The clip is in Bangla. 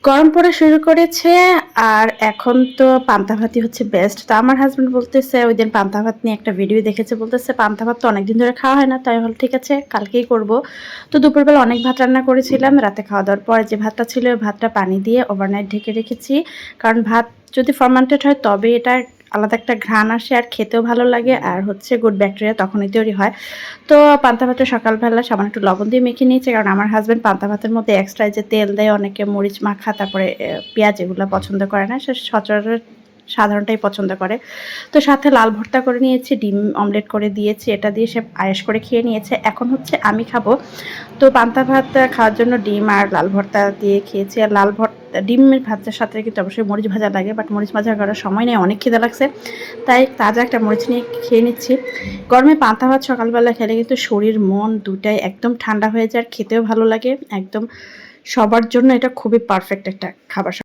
গরম পড়া শুরু করেছে আর এখন তো পান্তা ভাতই হচ্ছে বেস্ট। তো আমার হাসব্যান্ড বলতেছে ওইদিন পান্তা ভাত নিয়ে একটা ভিডিও দেখেছে। বলতেছে, "পান্তা ভাত তো অনেকদিন ধরে খাওয়া হয় না।" তাই আমি বললাম, "ঠিক আছে, কালকেই করব।" তো দুপুরবেলা অনেক ভাত রান্না করেছিলাম। রাতে খাওয়া-দাওয়ার পরে যে ভাতটা ছিল, ওই ভাতটা পানি দিয়ে ওভারনাইট ঢেকে রেখেছি। কারণ ভাত যদি ফার্মেন্টেড হয় তবে এটা আলাদা একটা ঘ্রাণ আসে আর খেতেও ভালো লাগে আর হচ্ছে গুড ব্যাকটেরিয়া তখনই তৈরি হয়। তো পান্তা ভাতটা সকালবেলা সামান্য একটু লবণ দিয়ে মেখে নিয়েছি। কারণ আমার হাসব্যান্ড পান্তা ভাতের মধ্যে এক্সট্রা যে তেল দেয়, অনেকে মরিচ মাখা, তারপরে পেঁয়াজ এগুলো পছন্দ করে না। সে সচরাচর সাধারণটাই পছন্দ করে। তো সাথে লাল ভর্তা করে নিয়েছি, ডিম অমলেট করে দিয়েছি। এটা দিয়ে সে আয়েশ করে খেয়ে নিয়েছে। এখন হচ্ছে আমি খাবো। তো পান্তা ভাত খাওয়ার জন্য ডিম আর লাল ভর্তা দিয়ে খেয়েছি। আর ডিমের ভাতের সাথে কিন্তু অবশ্যই মরিচ ভাজা লাগে। বাট মরিচ ভাজা করার সময় নেই, অনেক খিদে লাগছে। তাই তাজা একটা মরিচ নিয়ে খেয়ে নিচ্ছি। গরমে পান্তা ভাত সকালবেলা খেলে কিন্তু শরীর মন দুটাই একদম ঠান্ডা হয়ে যায় আর খেতেও ভালো লাগে। একদম সবার জন্য এটা খুবই পারফেক্ট একটা খাবার।